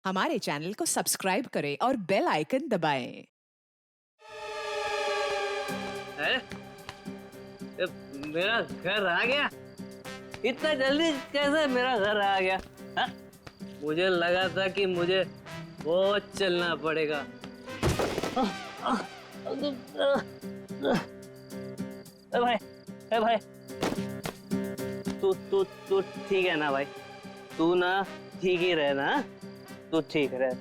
हमारे चैनल को सब्सक्राइब करें और बेल आइकन दबाएं। मेरा घर आ गया? इतना जल्दी कैसे मेरा घर आ गया? हा? मुझे लगा था कि मुझे बहुत चलना पड़ेगा। भाई तू तू तू ठीक है ना भाई? तू ना ठीक ही रहे ना? तू ठीक रहे।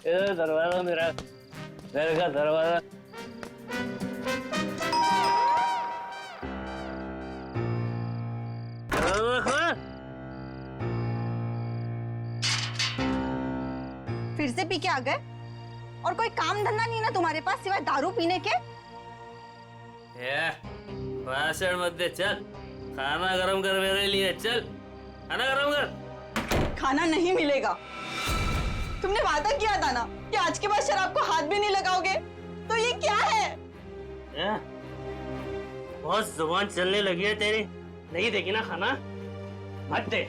इधर दरवाजा, मेरा घर का दरवाजा। फिर से पी के आ गए? और कोई काम धंधा नहीं ना तुम्हारे पास सिवाय दारू पीने के? भाषण मत दे, चल खाना गरम कर मेरे लिए। चल खाना गरम कर। खाना नहीं मिलेगा। तुमने वादा किया था ना कि आज के बाद शराब को हाथ भी नहीं लगाओगे, तो ये क्या है? बहुत जुबान चलने लगी है तेरी। नहीं देगी ना खाना? मत दे।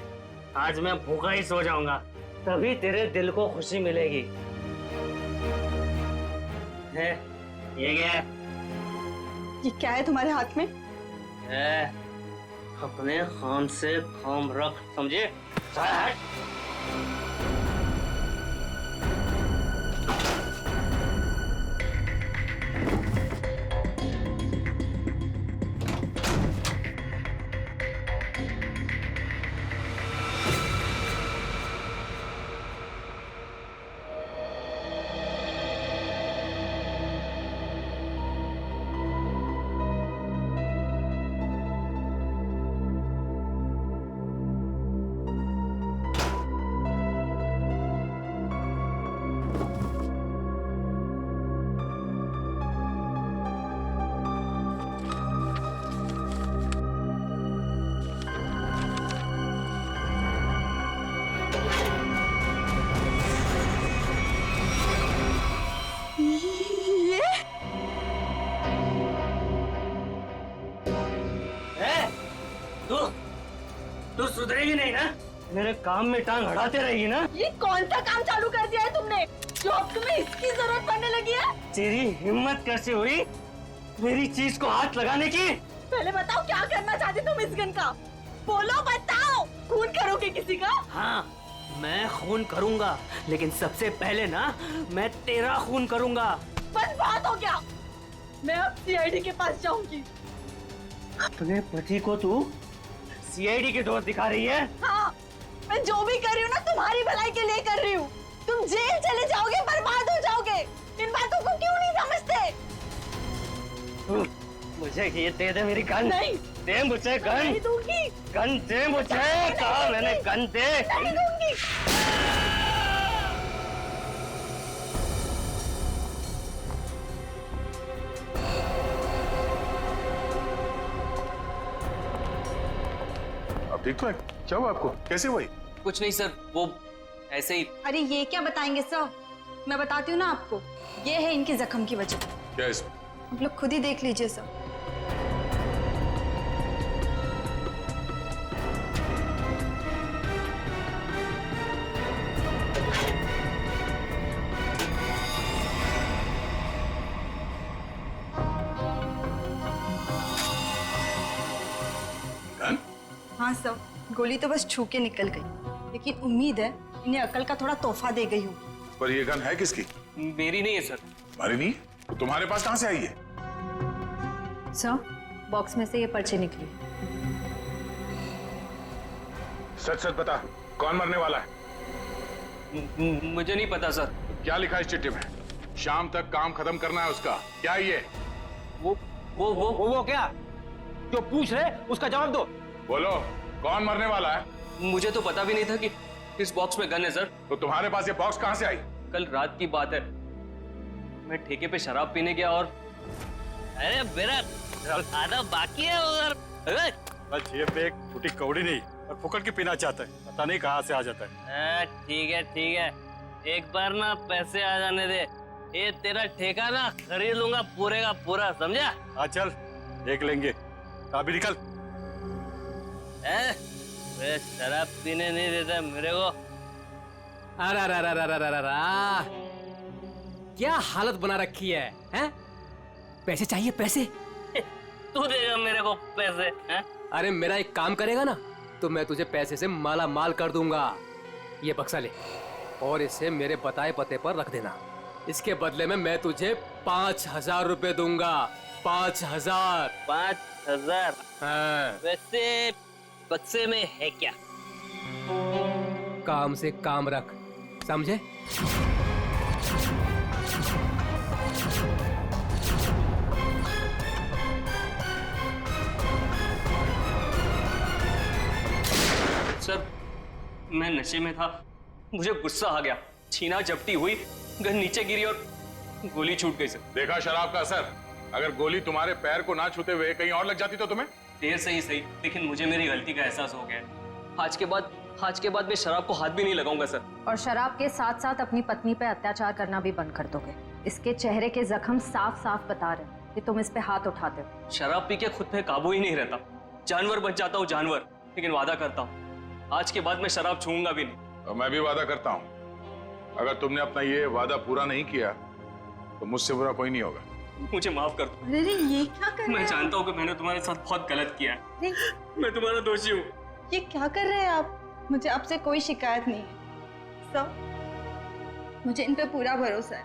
आज मैं भूखा ही सो जाऊंगा, तभी तेरे दिल को खुशी मिलेगी। है ये क्या है? ये क्या है तुम्हारे हाथ में? अपने काम से काम रख, समझे? तू सुधरेगी नहीं ना? मेरे काम में टांग अड़ाते रहेगी ना? ये कौन सा काम चालू कर दिया है तुमने जो अब तुम्हें इसकी जरूरत पड़ने लगी है? तेरी हिम्मत कैसे हुई मेरी चीज को हाथ लगाने की? पहले बताओ क्या करना चाहते तुम इस गन का? बोलो, बताओ। खून करोगे किसी का? हाँ, मैं खून करूंगा, लेकिन सबसे पहले ना मैं तेरा खून करूंगा। बस बात हो गया। मैं अब सीआईडी के पास जाऊंगी। अपने पति को तू सीआईडी के दोस्त दिखा रही है? हाँ, मैं जो भी कर रही हूँ ना तुम्हारी भलाई के लिए कर रही हूँ। तुम जेल चले जाओगे, बर्बाद हो जाओगे। इन बातों को क्यों नहीं समझते? मुझे ये दे दे मेरी गन। नहीं दे मुझे गन। नहीं दूंगी। गन दे मुझे। कहा मैंने गन दे। नहीं दूंगी। अब ठीक तो है? क्या हुआ आपको? कैसे हुई? कुछ नहीं सर, वो ऐसे ही। अरे ये क्या बताएंगे सर? मैं बताती हूँ ना आपको। ये है इनके जख्म की वजह। क्या इसमें? आप लोग खुद ही देख लीजिए सर। गन? हाँ सर, गोली तो बस छू के निकल गई, लेकिन उम्मीद है इन्हें अकल का थोड़ा तोहफा दे गई हूँ। पर ये गन है किसकी? मेरी नहीं है सर। तुम्हारी नहीं? तो तुम्हारे पास कहाँ से आई है? सर, बॉक्स में से ये पर्ची निकली। सच सच बता, कौन मरने वाला है? मुझे नहीं पता सर। क्या लिखा है इस चिट्ठी में? शाम तक काम खत्म करना है उसका। क्या ये? वो क्या जो पूछ रहे उसका जवाब दो। बोलो, कौन मरने वाला है? मुझे तो पता भी नहीं था कि इस बॉक्स में गन है सर। तो तुम्हारे पास ये बॉक्स कहाँ से आई? कल रात की बात है, मैं ठेके पे शराब पीने गया और अरे मेरा आधा बाकी है उधर। बस जेब में एक फूटी कौड़ी नहीं और फुकट की पीना चाहता है, पता नहीं कहाँ से आ जाता है। ठीक है, एक बार ना पैसे आ जाने दे, ये तेरा ठेका ना खरीद लूंगा पूरे का पूरा, समझा? हाँ चल देख लेंगे, अभी निकल। क्या शराब पीने नहीं देता मेरे को? अरे अरे अरे अरे अरे अरे, क्या हालत बना रखी है, हैं? पैसे चाहिए, पैसे? तू देगा मेरे को पैसे, हैं? अरे मेरा एक काम करेगा ना तो मैं तुझे पैसे से माला माल कर दूंगा। ये बक्सा ले और इसे मेरे बताए पते पर रख देना। इसके बदले में मैं तुझे 5,000 रुपए दूंगा। 5,000। 5,000? हाँ। वैसे बक्से में है क्या? काम से काम रख, समझे? सर मैं नशे में था, मुझे गुस्सा आ गया, छीना झपटी हुई, गन नीचे गिरी और गोली छूट गई सर। देखा शराब का असर? अगर गोली तुम्हारे पैर को ना छूते हुए कहीं और लग जाती तो तुम्हें? देर सही सही, लेकिन मुझे मेरी गलती का एहसास हो गया। आज के बाद मैं शराब को हाथ भी नहीं लगाऊंगा सर। और शराब के साथ साथ अपनी पत्नी पे अत्याचार करना भी बंद कर दोगे। इसके चेहरे के जख्म साफ साफ बता रहे हैं कि तुम इस पे हाथ उठाते हो। शराब पी के खुद पे काबू ही नहीं रहता, जानवर बन जाता हूँ जानवर। लेकिन वादा करता हूँ आज के बाद मैं शराब छूऊंगा भी नहीं। और मैं भी वादा करता हूँ अगर तुमने अपना ये वादा पूरा नहीं किया तो मुझसे बुरा कोई नहीं होगा। मुझे माफ कर दो। अरे ये क्या कर रहे मैं हैं? जानता हूँ कि मैंने तुम्हारे साथ बहुत गलत किया है। अरे मैं तुम्हारा दोषी हूँ। ये क्या कर रहे हैं आप? मुझे आपसे कोई शिकायत नहीं है सब, मुझे इन पे पूरा भरोसा है।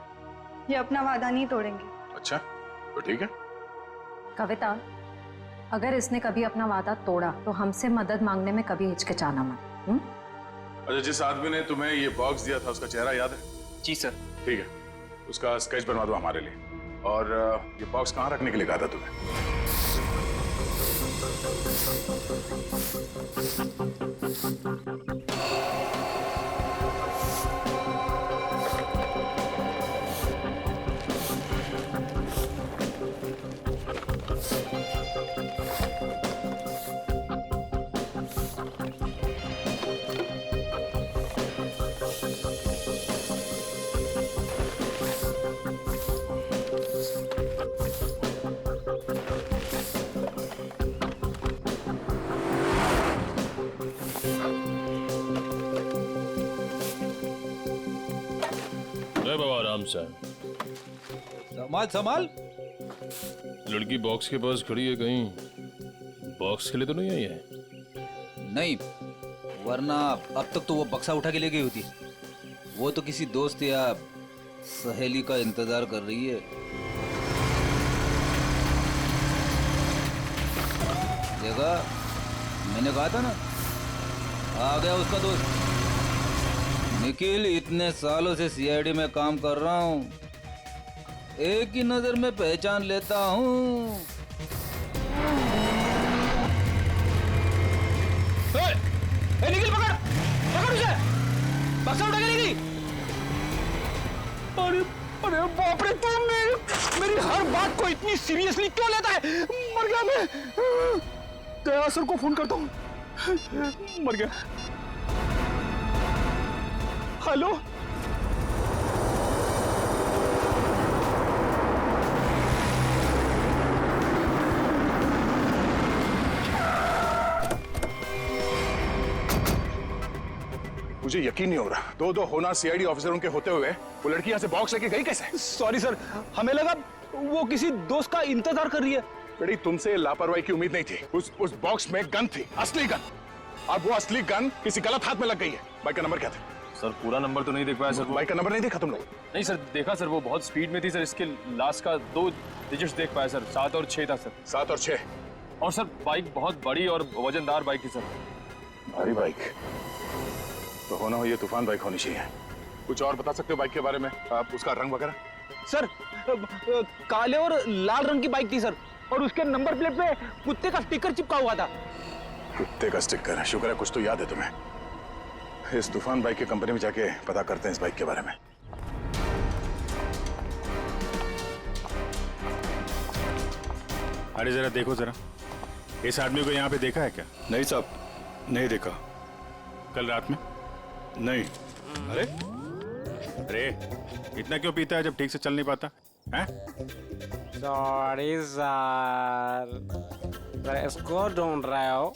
ये अपना वादा नहीं तोड़ेंगे। अच्छा तो ठीक है। कविता, अगर इसने कभी अपना वादा तोड़ा तो हमसे मदद मांगने में कभी हिचकिचाना मत। अच्छा, जिस आदमी ने तुम्हें ये बॉक्स दिया था उसका चेहरा याद है? जी सर। ठीक है, उसका स्केच बनवा दो हमारे लिए। और ये बॉक्स कहाँ रखने के लिए कहा था तुम्हें? बाबा आराम से। संभाल संभाल। लड़की बॉक्स के पास खड़ी है, कहीं बॉक्स के लिए तो नहीं आई है? नहीं, वरना अब तक तो वो बक्सा उठा के ले गई होती। वो तो किसी दोस्त या सहेली का इंतजार कर रही है। देखा, मैंने कहा था ना, आ गया उसका दोस्त निखिल। इतने सालों से सीआईडी में काम कर रहा हूँ, एक ही नजर में पहचान लेता हूँ। निखिल पकड़ पकड़ उसे, बक्सा उठा के ले गई। अरे अरे बाप रे, तुम मेरी हर बात को इतनी सीरियसली क्यों लेता है? मर गया मैं। दया सर को फोन करता हूँ। मर गया। हेलो, मुझे यकीन नहीं हो रहा, दो होना सीआईडी ऑफिसरों के होते हुए वो लड़की यहाँ से बॉक्स लेके गई कैसे? सॉरी सर, हमें लगा वो किसी दोस्त का इंतजार कर रही है। बेटी, तुमसे लापरवाही की उम्मीद नहीं थी। उस बॉक्स में गन थी, असली गन। अब वो असली गन किसी गलत हाथ में लग गई है। बाइक का नंबर क्या था? सर पूरा नंबर तो नहीं देख पाया सर। बाइक का नंबर नहीं देखा तुम लोग? नहीं सर, देखा सर, वो बहुत स्पीड में थी सर। इसके लास्ट का 2 डिजिट्स देख पाया सर, 7 और 6 था सर। 7 और 6? और सर बाइक बहुत बड़ी और वजनदार बाइक थी सर। भारी बाइक तो होना हो ये तूफान बाइक होनी चाहिए। कुछ और बता सकते हो बाइक के बारे में? आप उसका रंग वगैरह? सर काले और लाल रंग की बाइक थी सर, और उसके नंबर प्लेट पे कुत्ते का स्टिकर चिपका हुआ था। कुत्ते का स्टिकर? शुक्र है कुछ तो याद है तुम्हें। इस तूफान बाइक की कंपनी में जाके पता करते हैं इस बाइक के बारे में। अरे जरा देखो जरा, इस आदमी को यहाँ पे देखा है क्या? नहीं साहब, नहीं देखा। कल रात में? नहीं। अरे अरे, इतना क्यों पीता है जब ठीक से चल नहीं पाता है? सॉरी सर, इसको ढूंढ रहे हो?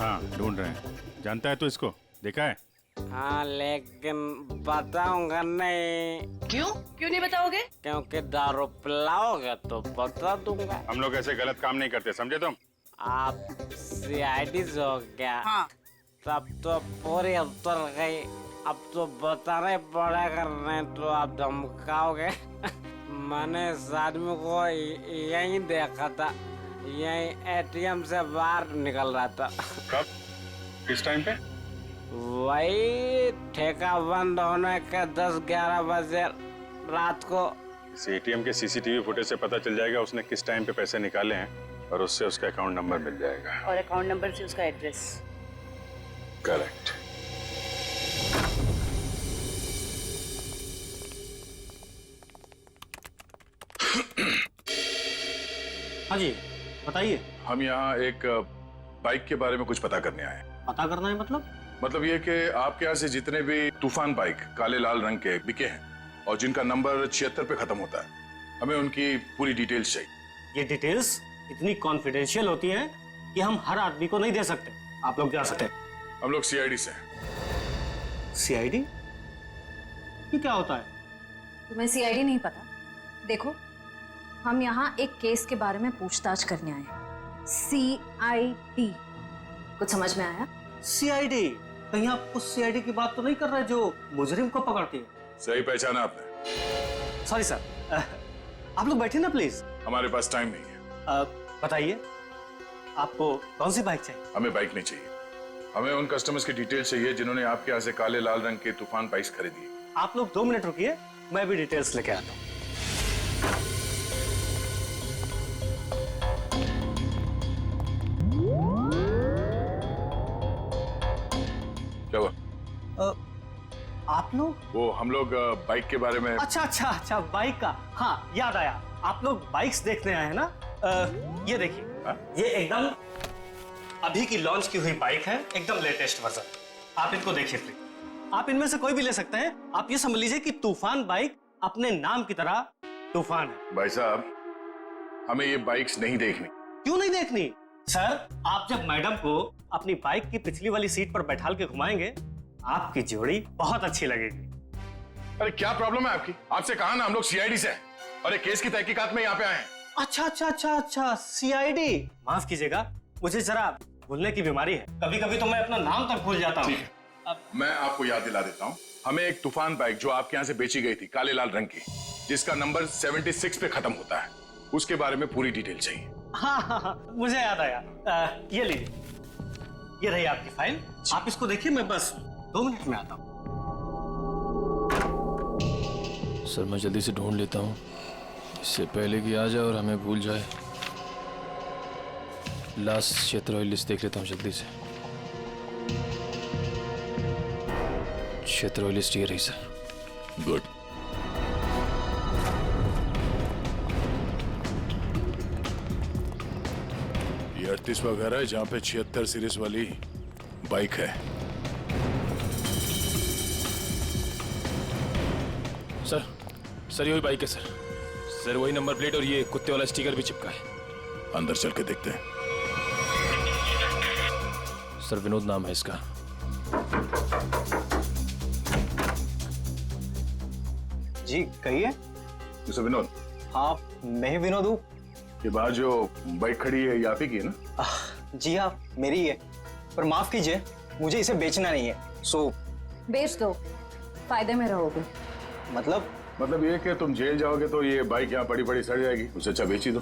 हाँ ढूंढ रहे हैं। जानता है तो इसको देखा है? हाँ लेकिन बताऊंगा नहीं। क्यों क्यों नहीं बताओगे? क्योंकि दारू पिलाओगे तो बता दूंगा। हम लोग ऐसे गलत काम नहीं करते, समझे तुम? आप सीआईडी हो क्या? हाँ। तब तो पूरी उतर गई। अब तो बताना ही पड़ेगा, नहीं तो आप धमकाओगे। मैंने इस आदमी को यहीं देखा था, यहीं एटीएम से बाहर निकल रहा था। कब? किस टाइम पे? वही ठेका बंद होने के 10-11 बजे रात को। इस एटीएम के सीसीटीवी फुटेज से पता चल जाएगा उसने किस टाइम पे पैसे निकाले हैं और उससे उसका अकाउंट नंबर मिल जाएगा। और अकाउंट नंबर से उसका एड्रेस। करेक्ट। हाँ जी बताइए। हम यहाँ एक बाइक के बारे में कुछ पता करने आए। पता करना है मतलब ये कि आपके यहाँ से जितने भी तूफान बाइक काले लाल रंग के बिके हैं और जिनका नंबर 76 पे खत्म होता है, हमें उनकी पूरी डिटेल्स चाहिए। ये डिटेल्स इतनी कॉन्फिडेंशियल होती हैं कि हम हर आदमी को नहीं दे सकते। आप लोग जा सकते हैं। हम लोग सीआईडी से हैं। सीआईडी? ये क्या होता है? तुम्हें सीआईडी नहीं पता? देखो, हम यहाँ एक केस के बारे में पूछताछ करने आए हैं। सीआईडी, कुछ समझ में आया? सीआईडी? कहीं आप उस सीआईडी की बात तो नहीं कर रहे जो मुजरिम को पकड़ती है? सही पहचाना आपने। सॉरी सर, आप लोग बैठे ना प्लीज। हमारे पास टाइम नहीं है। बताइए आपको कौन सी बाइक चाहिए? हमें बाइक नहीं चाहिए, हमें उन कस्टमर्स की डिटेल्स चाहिए जिन्होंने आपके यहाँ से काले लाल रंग के तूफान बाइक्स खरीदी। आप लोग 2 मिनट रुकिए, मैं भी डिटेल्स लेके आता हूँ। क्या हुआ? आप लोग? वो हम लोग बाइक के बारे में। अच्छा बाइक का, हाँ याद आया। आप लोग बाइक्स देखने आए हैं ना? ये देखिए, ये एकदम अभी की लॉन्च की हुई बाइक है, एकदम लेटेस्ट वर्जन। आप इनको देखिए प्लीज। आप इनमें से कोई भी ले सकते हैं। आप ये समझ लीजिए कि तूफान बाइक अपने नाम की तरह तूफान है। भाई साहब, हमें ये बाइक्स नहीं देखनी। क्यों नहीं देखनी? सर, आप जब मैडम को अपनी बाइक की पिछली वाली सीट पर बैठाल के घुमाएंगे, आपकी जोड़ी बहुत अच्छी लगेगी। अरे क्या प्रॉब्लम है आपकी? आपसे कहा ना हम लोग सीआईडी से हैं और एक केस की तहकीकात में यहाँ पे आए हैं। अच्छा, सीआईडी। माफ कीजिएगा, मुझे जरा भूलने की बीमारी है। कभी कभी तो मैं अपना नाम तक भूल जाता हूँ। ठीक है, मैं आपको याद दिला देता हूँ। हमें एक तूफान बाइक जो आपके यहाँ से बेची गई थी काले लाल रंग की, जिसका नंबर 76 पे खत्म होता है, उसके बारे में पूरी डिटेल चाहिए। हाँ, मुझे याद आया। ये लीजिए, ये रही आपकी फाइल। आप इसको देखिए, मैं बस 2 मिनट में आता हूँ। सर मैं जल्दी से ढूंढ लेता हूँ, इससे पहले कि आ जाए और हमें भूल जाए। लास्ट क्षेत्र लिस्ट देख लेता हूँ जल्दी से। क्षेत्र लिस्ट ये रही सर। गुड। ये 38वां घर है जहाँ पे 76 सीरीज वाली बाइक है। सर यही बाइक है सर, वही नंबर प्लेट और ये कुत्ते वाला स्टिकर भी चिपका है। अंदर चल के देखते हैं। सर विनोद नाम है इसका। जी कहिए। मिस्टर विनोद? हाँ मैं ही विनोद हूँ। ये बाहर जो बाइक खड़ी है ये आप ही की है ना? जी हाँ मेरी ही है, पर माफ कीजिए मुझे इसे बेचना नहीं है। सो बेच दो, फायदे में रहोगे। मतलब ये कि तुम जेल जाओगे तो ये बाइक यहाँ पड़ी पड़ी सड़ जाएगी, उससे अच्छा बेच ही दो।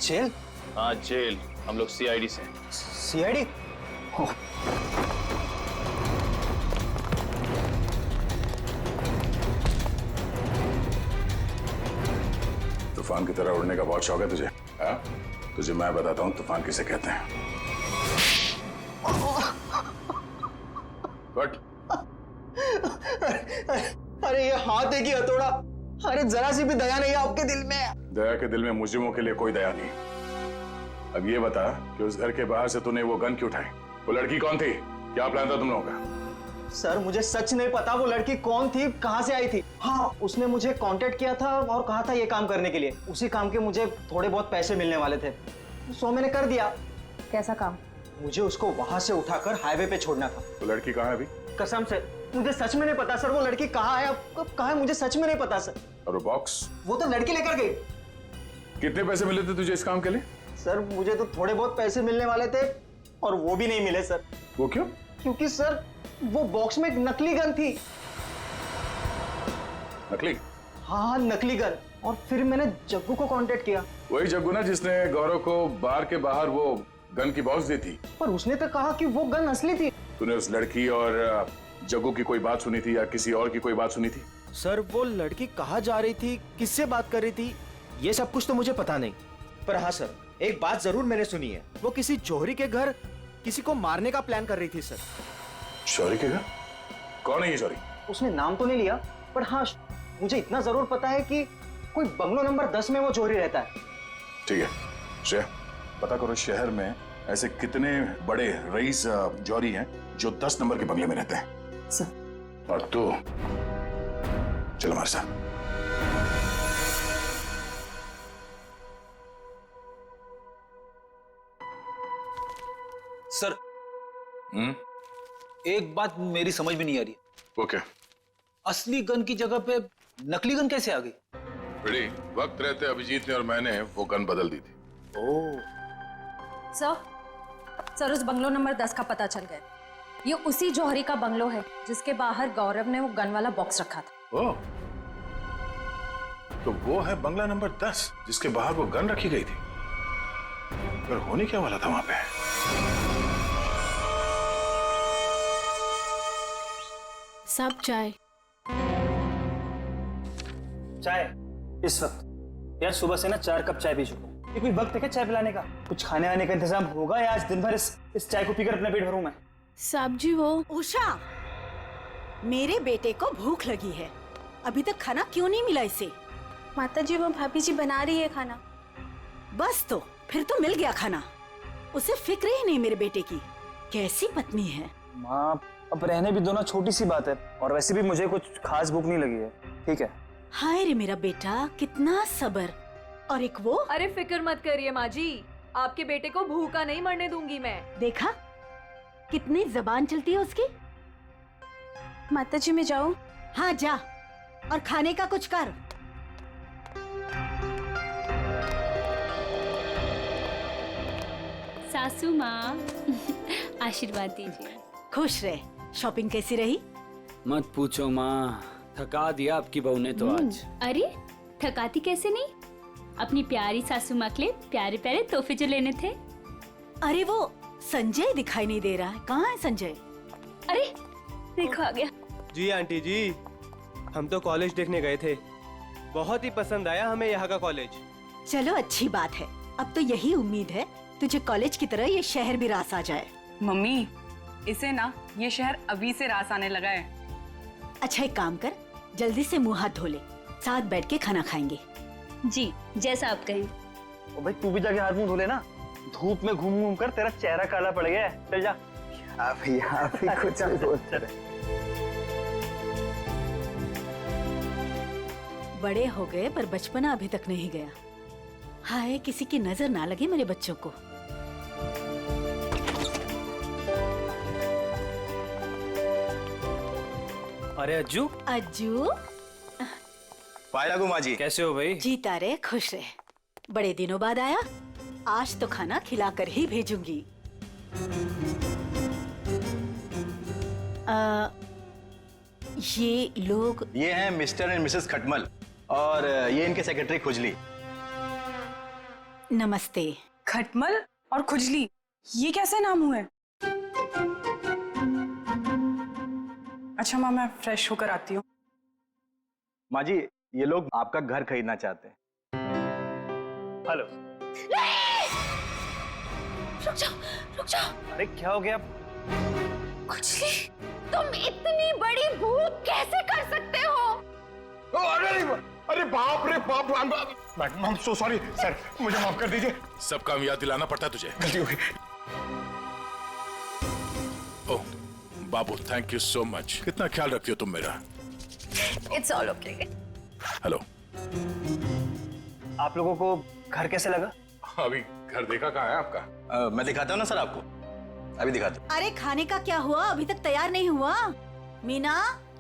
जेल? हाँ जेल, हम लोग सीआईडी से। सीआईडी? तूफान की तरह उड़ने का बहुत शौक है तुझे? हाँ? तुझे मैं बताता हूँ तूफान किसे कहते हैं। बट अरे ये हाथ है कि हथौड़ा? अरे जरा सी भी दया नहीं है आपके दिल में? दया के दिल में मुजरिमों के लिए कोई दया नहीं। अब ये बता कि उस घर के बाहर से तूने वो गन क्यों उठाई? वो लड़की कौन थी? क्या प्लान था तुम लोगों का? सर मुझे सच नहीं पता वो लड़की कौन थी, कहाँ से आई थी। हाँ उसने मुझे कांटेक्ट किया था और कहा था ये काम करने के लिए। उसी काम के मुझे थोड़े बहुत पैसे मिलने वाले थे, सो मैंने कर दिया। कैसा काम? मुझे उसको वहां से उठाकर हाईवे पे छोड़ना था। तो लड़की कहाँ है अभी? कसम से मुझे सच में नहीं पता सर, वो लड़की कहाँ है, अब कब कहाँ है, मुझे सच में नहीं पता सर। और वो बॉक्स? वो तो लड़की लेकर गई। कितने पैसे मिले थे तुझे इस काम के लिए? सर मुझे तो थोड़े बहुत पैसे मिलने वाले थे और वो भी नहीं मिले सर। वो क्यों? क्योंकि सर वो बॉक्स में एक नकली गन थी। नकली? हाँ नकली गन। और फिर मैंने जग्गू को कांटेक्ट किया। वही जग्गू ना जिसने गौरव को बार के बाहर वो गन की बॉक्स दी थी। पर उसने तो कहा कि वो गन असली थी। तूने उस लड़की और जग्गू की कोई बात सुनी थी या किसी और की कोई बात सुनी थी? सर वो लड़की कहाँ जा रही थी, किससे बात कर रही थी, ये सब कुछ तो मुझे पता नहीं। पर हाँ सर, एक बात जरूर मैंने सुनी है, वो किसी जौहरी के घर किसी को मारने का प्लान कर रही थी सर। जौहरी के घर? कौन है ये जौहरी? उसने नाम तो नहीं लिया, पर हाँ मुझे इतना जरूर पता है कि कोई बंगलो नंबर 10 में वो जौहरी रहता है। ठीक है श्रेया, पता करो शहर में ऐसे कितने बड़े रईस जौहरी हैं जो 10 नंबर के बंगले में रहते हैं। सर। और तू चल हमारे साथ। सर एक बात मेरी समझ में नहीं आ रही। ओके। असली गन की जगह पे नकली गन कैसे आ गई? बड़ी वक्त रहते अभिजीत ने और मैंने वो गन बदल दी थी। ओह। सर उस बंगलो नंबर 10 का पता चल गया। ये उसी जौहरी का बंगलो है जिसके बाहर गौरव ने वो गन वाला बॉक्स रखा था। ओह, तो वो है बंगला नंबर 10 जिसके बाहर वो गन रखी गई थी। पर होने क्या वाला था वहां पे? सब चाय इस वक्त यार, सुबह से ना 4 कप चाय पी चुका हूँ। ये कोई वक्त है क्या चाय पिलाने का? कुछ खाने वाने का इंतजाम होगा या आज दिन भर इस चाय को पीकर अपना पेट भरूं मैं? साहब जी वो उषा, मेरे बेटे को भूख लगी है, अभी तक खाना क्यों नहीं मिला इसे? माता जी वो भाभी जी बना रही है खाना। बस तो फिर तो मिल गया खाना। उसे फिक्र ही नहीं मेरे बेटे की। कैसी पत्नी है। माँ अब रहने भी दो ना, छोटी सी बात है, और वैसे भी मुझे कुछ खास भूख नहीं लगी है। ठीक है। हाय रे मेरा बेटा, कितना सब्र। और एक वो। अरे फिक्र मत करिए माँ जी, आपके बेटे को भूखा नहीं मरने दूंगी मैं। देखा कितनी जबान चलती है उसकी। माता जी मैं जाऊं? हाँ जा, और खाने का कुछ कर। सासू माँ आशीर्वाद दीजिए। खुश रहे। शॉपिंग कैसी रही? मत पूछो माँ, थका दिया आपकी बहू ने तो आज। अरे थकाती कैसे नहीं, अपनी प्यारी सासू माँ के लिए प्यारे प्यारे तोहफे जो लेने थे। अरे वो संजय दिखाई नहीं दे रहा है, कहाँ है संजय? अरे देखो आ गया। जी आंटी जी, हम तो कॉलेज देखने गए थे, बहुत ही पसंद आया हमें यहाँ का कॉलेज। चलो अच्छी बात है, अब तो यही उम्मीद है तुझे कॉलेज की तरह ये शहर भी रास आ जाए। मम्मी इसे ना ये शहर अभी से रास आने लगा है। अच्छा एक काम कर, जल्दी से मुंह हाथ धो ले, साथ बैठ के खाना खाएंगे। जी जैसा आप कहिए। ओ भाई तू भी जाके हाथ मुंह धो ले ना, धूप में घूम घूम कर तेरा चेहरा काला पड़ गया है। चल जा। आप ही कुछ बोलते रहे। बड़े हो गए पर बचपना अभी तक नहीं गया। हाय किसी की नजर ना लगे मेरे बच्चों को। अरे अज्जू। अज्जू पाए लागू माँ जी, कैसे हो भाई? जीता रहे, खुश रहे। बड़े दिनों बाद आया, आज तो खाना खिलाकर ही भेजूंगी। ये लोग? ये हैं मिस्टर एंड मिसेस खटमल, और ये इनके सेक्रेटरी खुजली। नमस्ते। खटमल और खुजली, ये कैसे नाम हुए? अच्छा माँ मैं फ्रेश होकर आती हूँ। माँ जी ये लोग आपका घर खरीदना चाहते हैं। हेलो। रुक जाओ रुक जाओ। अरे क्या हो गया? खुजली, तुम इतनी बड़ी भूल कैसे कर सकते हो? अरे बाप रे बाप, I am so sorry sir, मुझे माफ कर दीजिए। सब काम याद दिलाना पड़ता है तुझे। गलती हो गई। ओह बाबू, थैंक यू सो मच। कितना ख्याल रखती हो तुम मेरा। It's all okay. हेलो। आप लोगों को घर कैसे लगा? अभी घर देखा कहाँ है आपका? मैं दिखाता हूँ ना सर आपको। अभी दिखाता हूँ। अरे खाने का क्या हुआ? अभी तक तैयार नहीं हुआ। मीना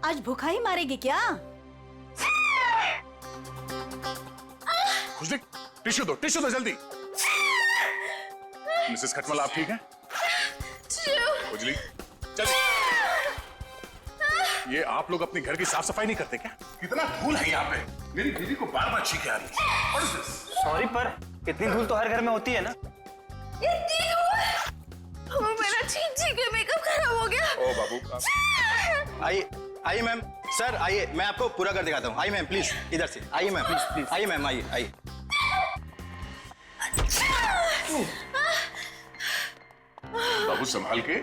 आज भूखा ही मारेगी क्या? खुशली टिश्यू दो जल्दी। मिसेस खटमल आप ठीक हैं? खुजली चल। ये आप लोग अपने घर की साफ सफाई नहीं करते क्या? कितना धूल है यहाँ पे। मेरी बीवी को बार बार छींके आ रही है। सॉरी पर इतनी धूल तो हर घर में होती है ना। मेरा छींक के मेकअप खराब हो गया। ओ बाबू आइए आइए मैम, सर आइए, मैं आपको पूरा कर दिखाता हूँ। आइए मैम प्लीज, इधर से आइए मैम, प्लीज आइए मैम, आइए आइए। बाबू संभाल के।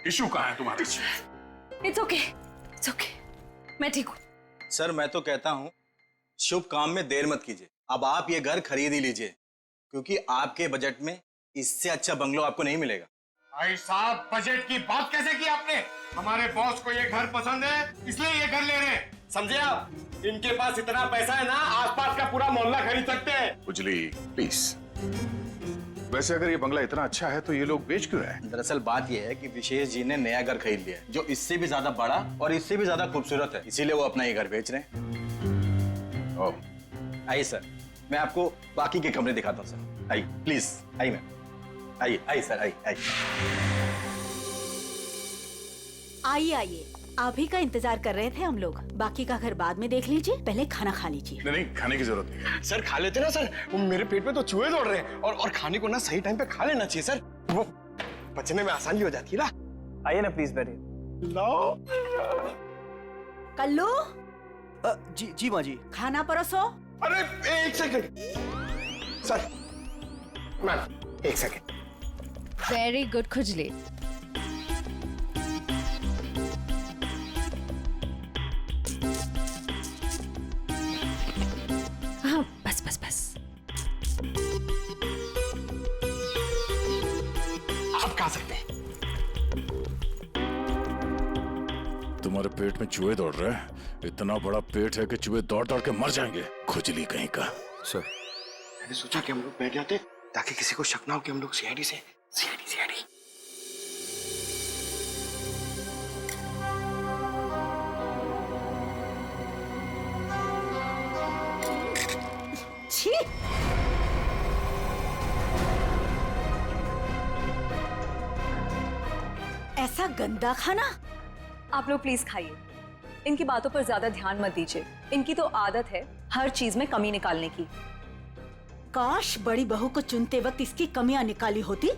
टिश्यू कहाँ है तुम्हारे? इट्स ओके, मैं ठीक हूँ। सर मैं तो कहता हूँ शुभ काम में देर मत कीजिए। अब आप ये घर खरीद ही लीजिए, क्योंकि आपके बजट में इससे अच्छा बंगलो आपको नहीं मिलेगा। भाई साहब, बजट की बात कैसे की आपने? हमारे बॉस को ये घर पसंद है, इसलिए ये घर ले रहे हैं, समझे आप? इनके पास इतना पैसा है ना, आसपास का पूरा मोहल्ला खरीद सकते हैं। उजली प्लीज। वैसे अगर ये बंगला इतना अच्छा है तो ये लोग बेच क्यों रहे हैं? दरअसल बात ये है कि विशेष जी ने नया घर खरीद लिया है, जो इससे भी ज्यादा बड़ा और इससे भी ज्यादा खूबसूरत है, इसीलिए वो अपना ये घर बेच रहे हैं। आइए सर, मैं आपको बाकी के कमरे दिखाता हूँ सर। आइए प्लीज, आइए मैम, आइए आइए सर, आइए आइए। आइए आइए, आप ही का इंतजार कर रहे थे हम लोग। बाकी का घर बाद में देख लीजिए, पहले खाना खा लीजिए। नहीं, खाने की जरूरत नहीं है। सर खा लेते ना सर, वो मेरे पेट में तो चूहे दौड़ रहे हैं, और खाने को ना सही टाइम पे खा लेना चाहिए सर, वो पचने में आसानी हो जाती है ना। आइए ना प्लीज बैठिए। लो कल्लू। जी माँ जी। खाना परोसो। अरे एक सेकंड सर, मैम एक सेकंड। वेरी गुड खुजली। हाँ बस बस बस। आप खा सकते हैं। तुम्हारे पेट में चूहे दौड़ रहे हैं? इतना बड़ा पेट है कि चूहे दौड़ दौड़ के मर जाएंगे, खुजली कहीं का। सर मैंने सोचा कि हम लोग बैठ जाते ताकि किसी को शक ना हो कि हम लोग सीआईडी से। सीआईडी छी। ऐसा गंदा खाना। आप लोग प्लीज खाइए, इनकी बातों पर ज्यादा ध्यान मत दीजिए। इनकी तो आदत है हर चीज में कमी निकालने की। काश बड़ी बहू को चुनते वक्त इसकी कमियां निकाली होती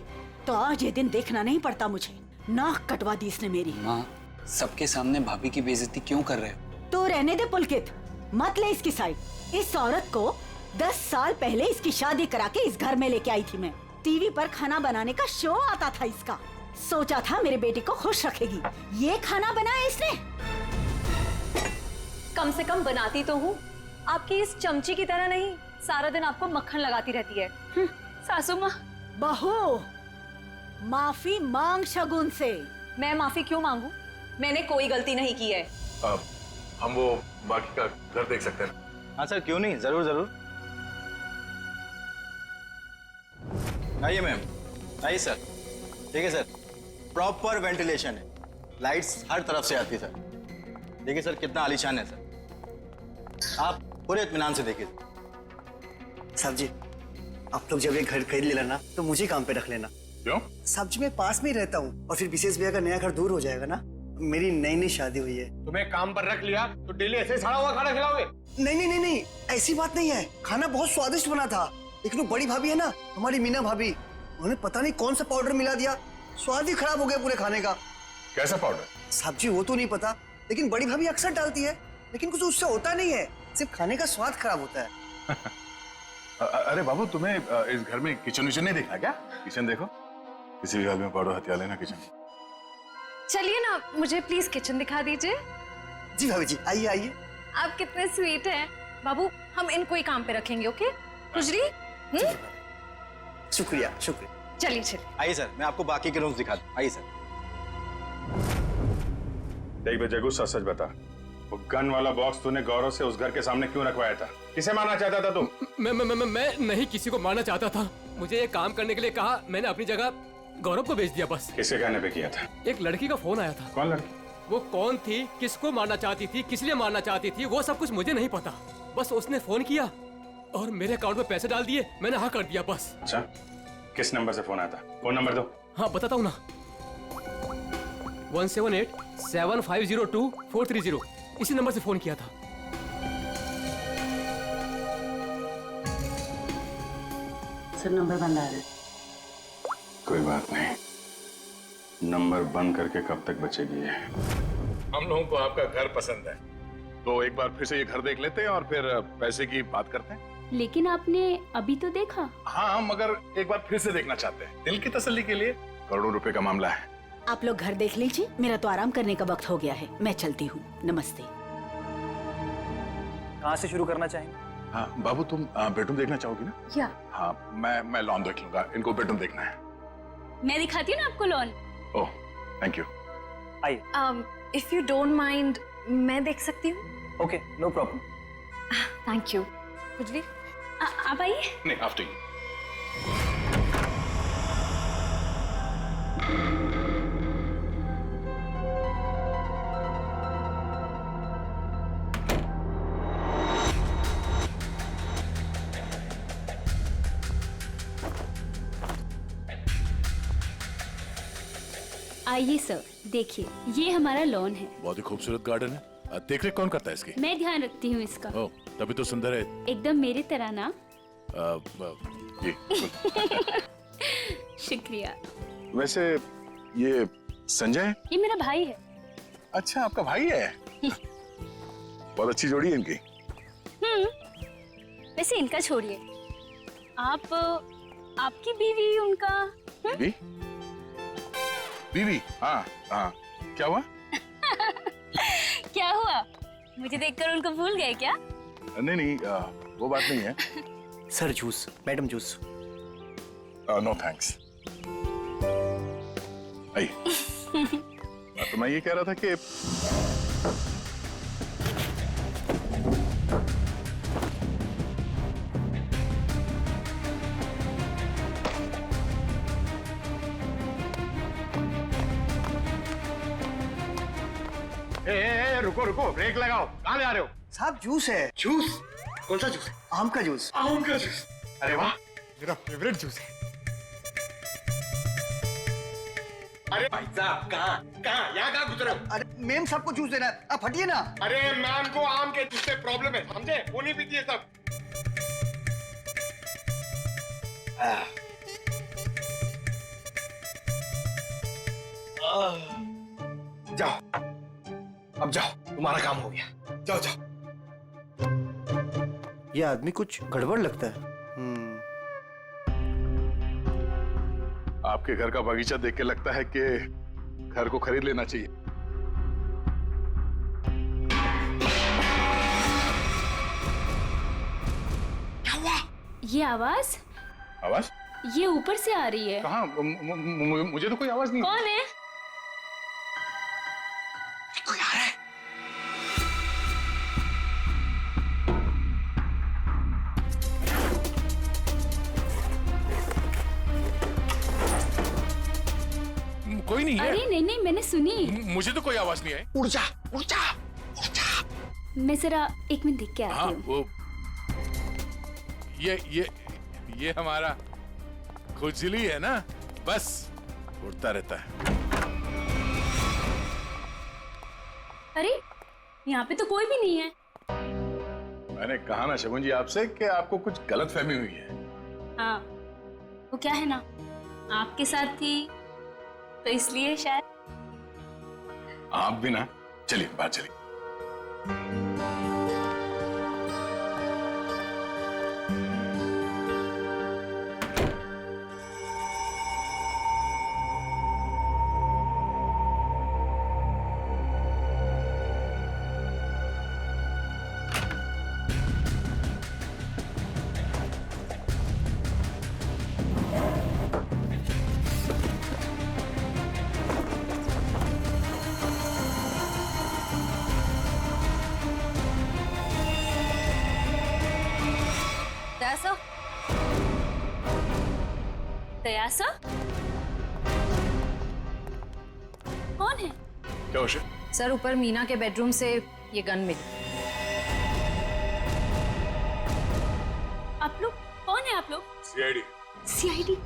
तो आज ये दिन देखना नहीं पड़ता मुझे। नाक कटवा दी इसने मेरी। माँ, सबके सामने भाभी की बेइज्जती क्यों कर रहे हो? तो रहने दे पुलकित, मत ले इसकी साइड। इस औरत को 10 साल पहले इसकी शादी करा के इस घर में लेके आई थी मैं। टीवी पर खाना बनाने का शो आता था इसका। सोचा था मेरे बेटे को खुश रखेगी, ये खाना बनाया इसने। कम से कम बनाती तो हूँ, आपकी इस चमची की तरह नहीं सारा दिन आपको मक्खन लगाती रहती है। सासू माँ। बहू माफी मांग शगुन से। मैं माफी क्यों मांगू? मैंने कोई गलती नहीं की है। हम वो बाकी का घर देख सकते हैं? हाँ सर, क्यों नहीं, जरूर जरूर। आइए मैम, आइए सर। ठीक है सर, प्रॉपर वेंटिलेशन है, लाइट्स हर तरफ से आती है सर। देखिए सर कितना आलीशान है सर, आप पूरे इत्मीनान से देखिए। साहब जी, आप लोग जब ये घर खरीद लेना ना तो मुझे काम पे रख लेना। क्यों? साहब जी मैं पास में ही रहता हूँ, और फिर विशेष भैया का नया घर दूर हो जाएगा ना। मेरी नई शादी हुई है। तुम्हें काम पर रख लिया तो डेली ऐसे सड़ा हुआ खाना खिलाओगे? नहीं, ऐसी बात नहीं है। खाना बहुत स्वादिष्ट बना था, लेकिन वो बड़ी भाभी है ना, हमारी मीना भाभी, उन्होंने पता नहीं कौन सा पाउडर मिला दिया, स्वाद ही खराब हो गया पूरे खाने का। कैसा पाउडर? साहब जी वो तो नहीं पता, लेकिन बड़ी भाभी अक्सर डालती है, लेकिन कुछ उससे होता नहीं है, सिर्फ खाने का स्वाद खराब होता है। अरे बाबू, तुम्हें इस घर में किचन विचन नहीं देखा क्या? किचन देखो, किसी भी हाल में पाउडर हथिया लेना किचन। चलिए ना, मुझे प्लीज किचन दिखा दीजिए। जी भाभी जी, आइए आइए। आप कितने स्वीट हैं बाबू। हम इनको ही काम पे रखेंगे, ओके? खुजली। शुक्रिया शुक्रिया। चलिए। आइए सर, मैं आपको बाकी के रूम्स दिखा दूं। आइए सर। देख बे जगू, सच सच बता, वो गन वाला बॉक्स तूने गौरव से उस घर के सामने क्यों रखवाया था? किसे मारना चाहता था तुम? मैं नहीं किसी को मारना चाहता था। मुझे ये काम करने के लिए कहा, मैंने अपनी जगह गौरव को भेज दिया बस। किसके कहने पे किया था? एक लड़की का फोन आया था। कौन लड़की? वो कौन थी, किसको मारना चाहती थी, किस लिए मारना चाहती थी, वो सब कुछ मुझे नहीं पता। बस उसने फोन किया और मेरे अकाउंट में पैसे डाल दिए, मैंने हाँ कर दिया बस। अच्छा, किस नंबर से फोन आया था? फोन नंबर दो। हाँ बताता हूँ ना, 178-7502-430, इसी नंबर से फोन किया था। सर नंबर बंद आ रहा है। कोई बात नहीं, नंबर बंद करके कब तक बचेगी ये? हम लोगों को आपका घर पसंद है, तो एक बार फिर से ये घर देख लेते हैं और फिर पैसे की बात करते हैं। लेकिन आपने अभी तो देखा। हाँ, मगर एक बार फिर से देखना चाहते हैं, दिल की तसल्ली के लिए। करोड़ों रुपए का मामला है। आप लोग घर देख लीजिए, मेरा तो आराम करने का वक्त हो गया है, मैं चलती हूँ। नमस्ते। कहाँ से शुरू करना चाहेंगे? हाँ बाबू, तुम बेडरूम देखना चाहोगी ना? या हाँ, मैं लॉन देख लूंगा, इनको बेडरूम देखना है। मैं दिखाती हूँ ना आपको लॉन। Oh, thank you. आइए। इफ यू डोंट माइंड, मैं देख सकती हूँ? Okay, no problem. Thank you. खुजली, आप आइए। नहीं, आफ्टर यू। आइए सर, देखिए ये हमारा लॉन है। बहुत ही खूबसूरत गार्डन है। देख रेख कौन करता है इसकी? मैं ध्यान रखती हूँ इसका। ओह, तभी तो सुंदर है। एकदम मेरी तरह ना। ये शुक्रिया। वैसे ये संजय? ये मेरा भाई है। अच्छा, आपका भाई है? बहुत अच्छी जोड़ी है इनकी। वैसे इनका छोड़िए, आप आपकी बीवी, उनका बीवी? बीवी? हाँ हाँ, क्या हुआ? क्या हुआ? मुझे देखकर उनको भूल गए क्या? नहीं नहीं, वो बात नहीं है। Sir juice, madam juice. No thanks. तो मैं ये कह रहा था कि रुको रुको, ब्रेक लगाओ। कहाँ ले आ रहे हो? साहब जूस है। जूस? कौन सा जूस है? आम का जूस। आम का जूस? अरे वाह, मेरा फेवरेट जूस है। अरे भाई साहब, कहाँ यहाँ गुजरे हो? अरे मैम साहब को जूस देना है, आप हटिए ना। अरे मैम को आम के जूस से प्रॉब्लम है, समझे? वो नहीं पीती है सब। जाओ, अब जाओ, तुम्हारा काम हो गया। जाओ जाओ। ये आदमी कुछ गड़बड़ लगता है। आपके घर का बगीचा देख के लगता है कि घर को खरीद लेना चाहिए। क्या हुआ? ये आवाज? आवाज? ये ऊपर से आ रही है। कहाँ? मुझे तो कोई आवाज नहीं। कौन है? कोई आ रहा है। कोई नहीं है। अरे नहीं नहीं, मैंने सुनी। मुझे तो कोई आवाज नहीं आई। उड़ जा, उड़ जा, उड़ जा। मैं जरा 1 मिनट देख के आती हूँ। वो ये हमारा खुजली है ना, बस उड़ता रहता है। अरे यहाँ पे तो कोई भी नहीं है। मैंने कहा ना शगुन जी आपसे कि आपको कुछ गलतफहमी हुई है। हाँ, वो क्या है ना, आपके साथ थी तो इसलिए शायद। आप भी ना, चलिए बात चलिए। दयासा? दयासा? क्या उसे? सर ऊपर मीना के बेडरूम से ये गन मिली। आप लोग कौन है? आप लोग सीआईडी। सीआईडी?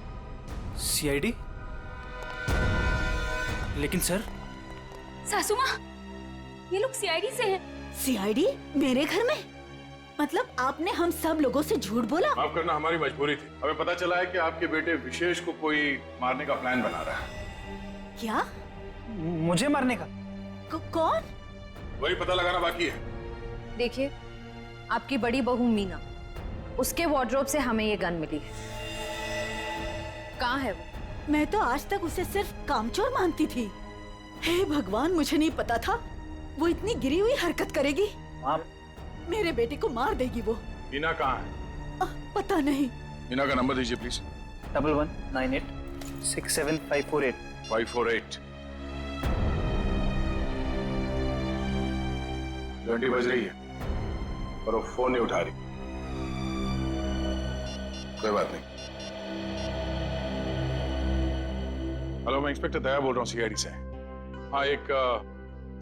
सीआईडी? लेकिन सर सासू माँ, ये लोग सीआईडी से हैं। सीआईडी मेरे घर में? मतलब आपने हम सब लोगों से झूठ बोला? माफ करना, हमारी मजबूरी थी। हमें पता चला है कि आपके बेटे विशेष को कोई मारने का प्लान बना रहा है। क्या? मुझे मारने का? कौन? वही पता लगाना बाकी है। देखिए, आपकी बड़ी बहू मीना, उसके वार्डरोब से हमें ये गन मिली है। कहाँ है वो? मैं तो आज तक उसे सिर्फ कामचोर मानती थी। हे भगवान, मुझे नहीं पता था वो इतनी गिरी हुई हरकत करेगी। आप मेरे बेटे को मार देगी वो। मीना कहाँ है? पता नहीं। मीना का नंबर दीजिए प्लीज। 1198675548। 548। घंटी बज रही है पर वो फोन नहीं उठा रही। कोई बात नहीं। हेलो, मैं इंस्पेक्टर दया बोल रहा हूँ सीआईडी से। हाँ, एक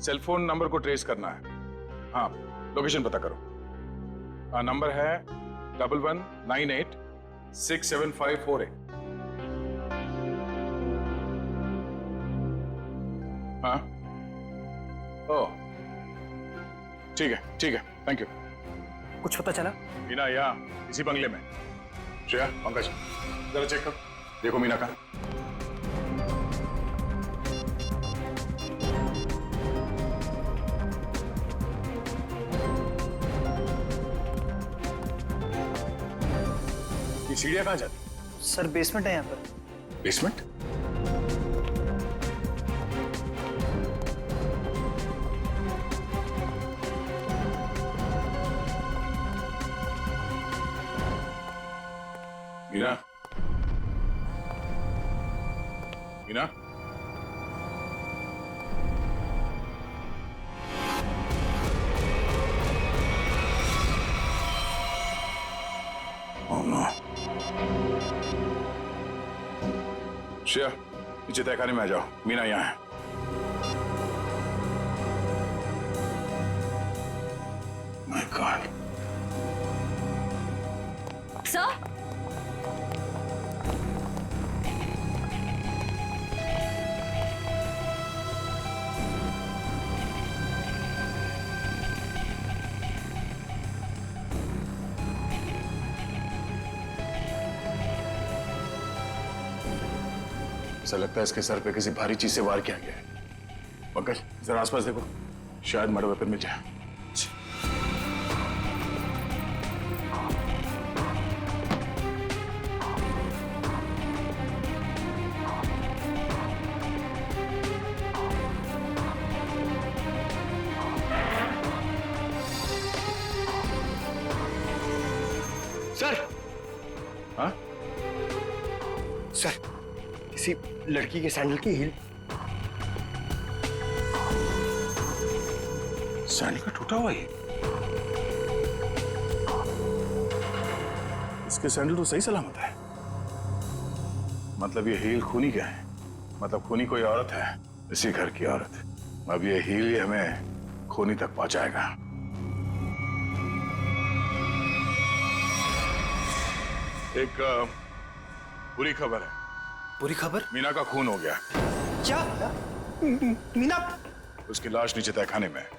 सेल फोन नंबर को ट्रेस करना है। हाँ, लोकेशन पता करो। हाँ, नंबर है 1198675548। हाँ, ओह ठीक है, थैंक यू। कुछ पता चला? मीना यहाँ इसी बंगले में। श्रेया, पंकज, जरा चेक करो, देखो मीना कहाँ। ये सीढ़ियाँ कहाँ जाती? सर बेसमेंट है यहाँ पर। Basement? Meena, Meena, oh no. Shreya, नीचे तहखाने में आ जाओ, मीना यहाँ है। My God. सर, ऐसा लगता है इसके सर पे किसी भारी चीज से वार किया गया है। पंकज, जरा आसपास देखो, शायद मर्डर वेपन मिल जाए। सर। हाँ? सर, किसी लड़की के सैंडल की हील। सैंडल का टूटा हुआ ही। इसके सैंडल तो सही सलामत है। मतलब ये हील खूनी क्या है? मतलब खूनी कोई औरत है, इसी घर की औरत। अब ये हील ही हमें खूनी तक पहुंचाएगा। एक बुरी खबर है। बुरी खबर? मीना का खून हो गया। क्या? मीना? उसकी लाश नीचे तहखाने में है।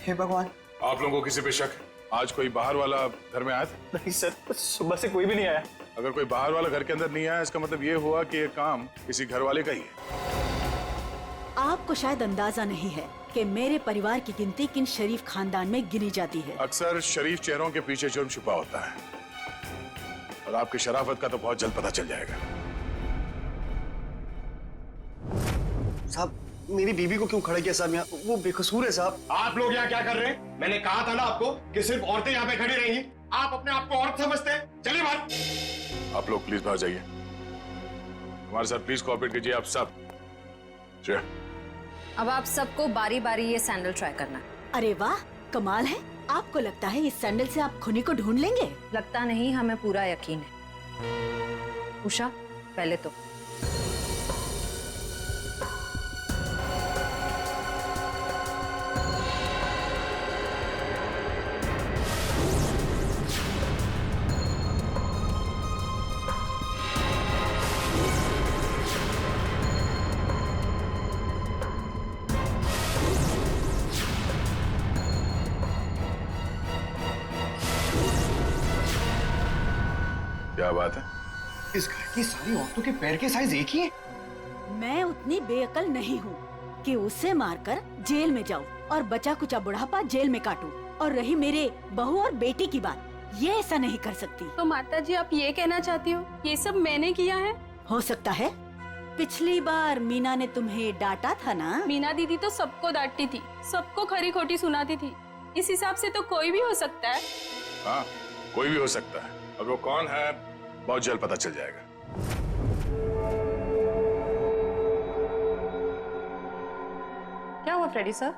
हे भगवान। आप लोगों को किसी पे शक? आज कोई बाहर वाला घर में आया था? नहीं सर, सुबह से कोई भी नहीं आया। अगर कोई बाहर वाला घर के अंदर नहीं आया, इसका मतलब ये हुआ कि ये काम किसी घर वाले का ही है। आपको शायद अंदाजा नहीं है कि मेरे परिवार की गिनती किन शरीफ खानदान में गिनी जाती है। अक्सर शरीफ चेहरों के पीछे जुर्म छुपा होता है, और आपकी शराफत का तो बहुत जल्द पता चल जाएगा। साहब, मेरी बीवी को क्यों खड़ा किया साहब यहाँ? वो बेकसूर है साहब। आप लोग यहाँ क्या कर रहे हैं? मैंने कहा था ना आपको कि सिर्फ औरतें यहाँ पे खड़ी रहेंगी। आप अपने आप को औरत समझते हैं। चलिए बाहर। आप लोग प्लीज बाहर जाइए। हमारे साथ प्लीज कोऑपरेट कीजिए आप सब। श्रेया, अब आप सबको बारी बारी ये सैंडल ट्राई करना है। अरे वाह, कमाल है। आपको लगता है इस सैंडल से आप खूनी को ढूंढ लेंगे? लगता नहीं, हमें पूरा यकीन है। उषा, पहले तो क्या बात है? इस घर की सारी औरतों के पैर के साइज एक ही है। मैं उतनी बेअकल नहीं हूँ कि उसे मारकर जेल में जाऊँ और बचा कुचा बुढ़ापा जेल में काटूं। और रही मेरे बहू और बेटी की बात, ये ऐसा नहीं कर सकती। तो माता जी आप ये कहना चाहती हो ये सब मैंने किया है? हो सकता है। पिछली बार मीना ने तुम्हें डांटा था ना? मीना दीदी तो सबको डांटती थी, सबको खरी खोटी सुनाती थी। इस हिसाब से तो कोई भी हो सकता है। हाँ, कोई भी हो सकता है। और वो कौन है बहुत जल्द पता चल जाएगा। क्या हुआ फ्रेडी सर,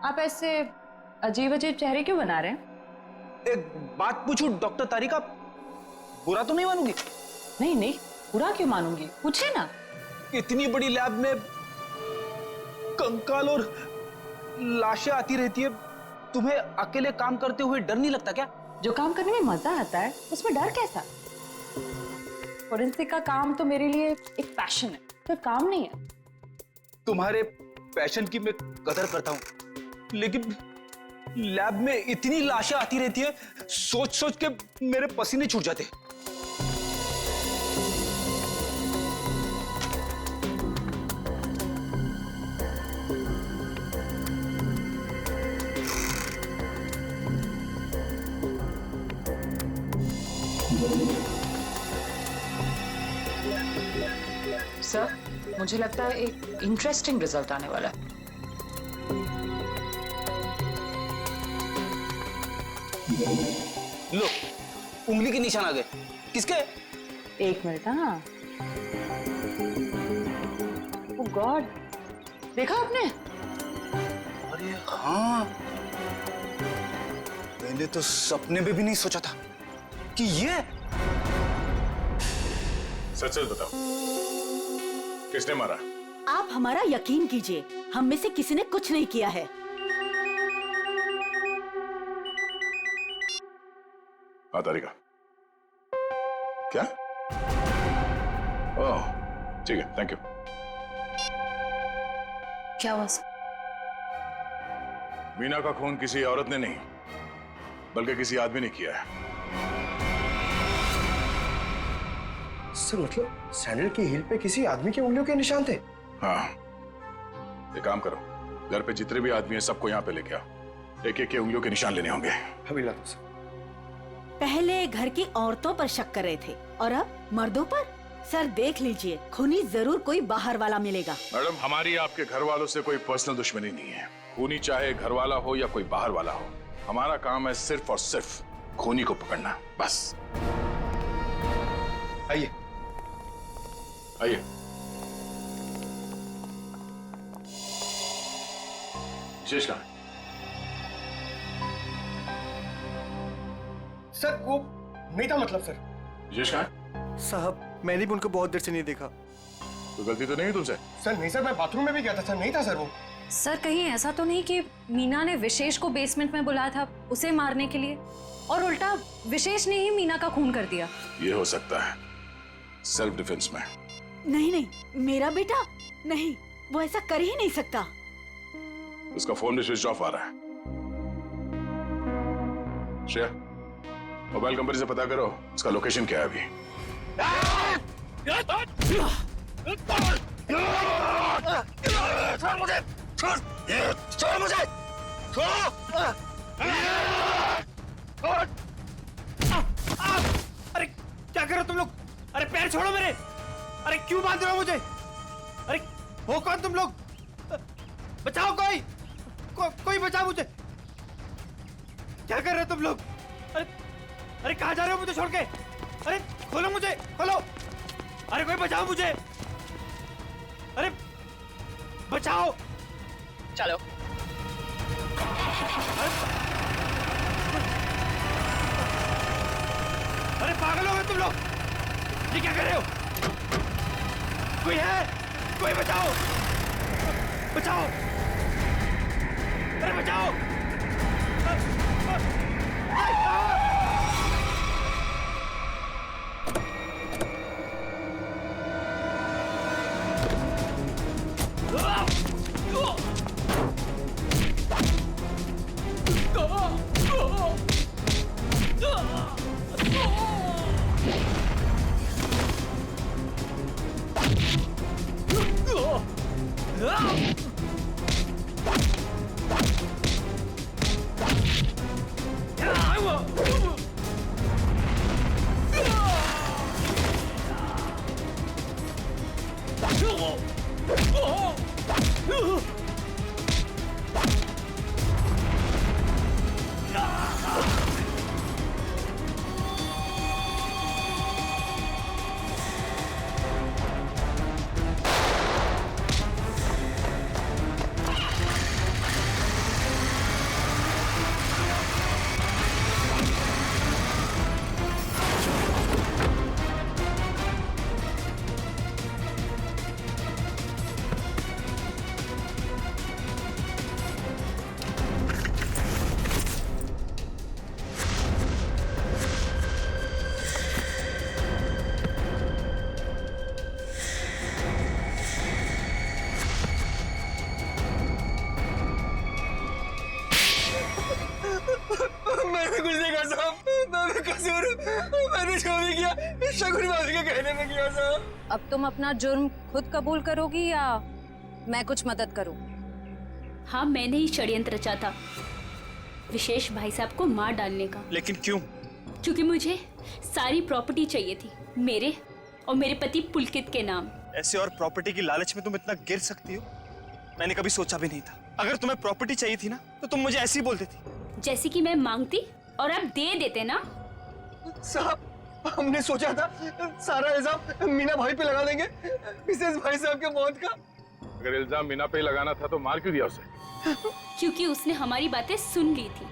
आप ऐसे अजीब अजीब चेहरे क्यों बना रहे हैं? एक बात पूछूं डॉक्टर तारिका, बुरा तो नहीं मानूंगी? नहीं नहीं, बुरा क्यों मानूंगी, पूछे ना। इतनी बड़ी लैब में कंकाल और लाशें आती रहती है, तुम्हें अकेले काम करते हुए डर नहीं लगता क्या? जो काम करने में मजा आता है उसमें डर कैसा? फोरेंसिक का काम तो मेरे लिए एक पैशन है, तो काम नहीं है। तुम्हारे पैशन की मैं कदर करता हूँ, लेकिन लैब में इतनी लाशें आती रहती है, सोच सोच के मेरे पसीने छूट जाते। सर, मुझे लगता है एक इंटरेस्टिंग रिजल्ट आने वाला है। लो, उंगली के निशान आ गए। किसके? एक मिनट। हाँ, ओह गॉड, देखा आपने? अरे हाँ, मैंने तो सपने में भी नहीं सोचा था कि ये। सच सच बताओ, किसने मारा? आप हमारा यकीन कीजिए, हम में से किसी ने कुछ नहीं किया है। हाँ तारिका, क्या? ओह ठीक है, थैंक यू। क्या हुआ सर? मीना का खून किसी औरत ने नहीं बल्कि किसी आदमी ने किया है। सर मतलब सैंडल की हील पे किसी आदमी की उंगलियों के निशान थे? हाँ, एक काम करो, घर पे जितने भी आदमी हैं सबको यहाँ पे लेके आओ, एक एक के उंगलियों के निशान लेने होंगे। अभी ला दो सर। पहले घर की औरतों पर शक कर रहे थे और अब मर्दों पर। सर देख लीजिए, खूनी जरूर कोई बाहर वाला मिलेगा। मैडम, हमारी आपके घर वालों से कोई पर्सनल दुश्मनी नहीं है। खूनी चाहे घर वाला हो या कोई बाहर वाला हो, हमारा काम है सिर्फ और सिर्फ खूनी को पकड़ना, बस। आइए आइए। विशेष कहाँ है? सर वो नहीं था, मतलब सर। विशेष कहाँ है? साहब मैंने भी उनको बहुत देर से नहीं देखा। कोई गलती तो नहीं है तुमसे? सर नहीं सर, मैं बाथरूम में भी गया था सर, नहीं था सर वो। सर कहीं ऐसा तो नहीं कि मीना ने विशेष को बेसमेंट में बुलाया था उसे मारने के लिए और उल्टा विशेष ने ही मीना का खून कर दिया? ये हो सकता है, सेल्फ डिफेंस में। नहीं नहीं, मेरा बेटा नहीं, वो ऐसा कर ही नहीं सकता। उसका फोन भी स्विच ऑफ आ रहा है। श्रेया, मोबाइल कंपनी से पता करो उसका लोकेशन क्या है अभी। छोड़ मुझे, छोड़ मुझे, अरे क्या कर रहे हो तुम लोग? अरे पैर छोड़ो मेरे। अरे क्यों बांध रहे हो मुझे? अरे हो कौन तुम लोग? बचाओ कोई, कोई बचाओ मुझे। क्या कर रहे हो तुम लोग? अरे कहाँ जा रहे हो मुझे छोड़ के? अरे खोलो मुझे, खोलो। अरे कोई बचाओ मुझे। अरे बचाओ। चलो। अरे पागल हो गए तुम लोग? ये क्या कर रहे हो? कोई है? कोई बचाओ, बचाओ। अरे बचाओ। मैंने कुछ नहीं कहा साहब, मैं कसूर मैंने जो भी किया शगुन भाभी के कहने में किया साहब। अब तुम अपना जुर्म खुद कबूल करोगी या मैं कुछ मदद करूं? हाँ, मैंने ही षड्यंत्र रचा था विशेष भाई साहब को मार डालने का। लेकिन क्यों? क्योंकि मुझे सारी प्रॉपर्टी चाहिए थी, मेरे और मेरे पति पुलकित के नाम। ऐसे और प्रॉपर्टी की लालच में तुम इतना गिर सकती हो, मैंने कभी सोचा भी नहीं था। अगर तुम्हें प्रॉपर्टी चाहिए थी ना तो तुम मुझे ऐसे ही बोल देती। जैसे कि मैं मांगती और आप दे देते ना। साहब, हमने सोचा था सारा इल्जाम मीना भाई पे लगा देंगे, मिसेस भाई साहब के मौत का। अगर इल्जाम मीना पे ही लगाना था तो मार क्यों दिया उसे? क्योंकि उसने हमारी बातें सुन ली थी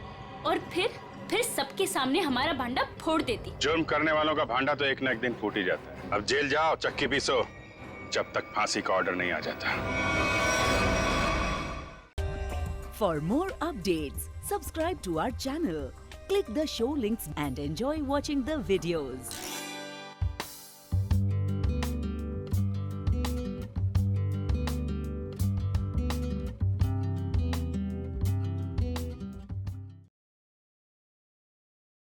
और फिर सबके सामने हमारा भांडा फोड़ देती। जुर्म करने वालों का भांडा तो एक न एक दिन फूट ही जाता है। अब जेल जाओ, चक्की पीसो, जब तक फांसी का ऑर्डर नहीं आ जाता। For more updates, subscribe to our channel, click the show links and enjoy watching the videos.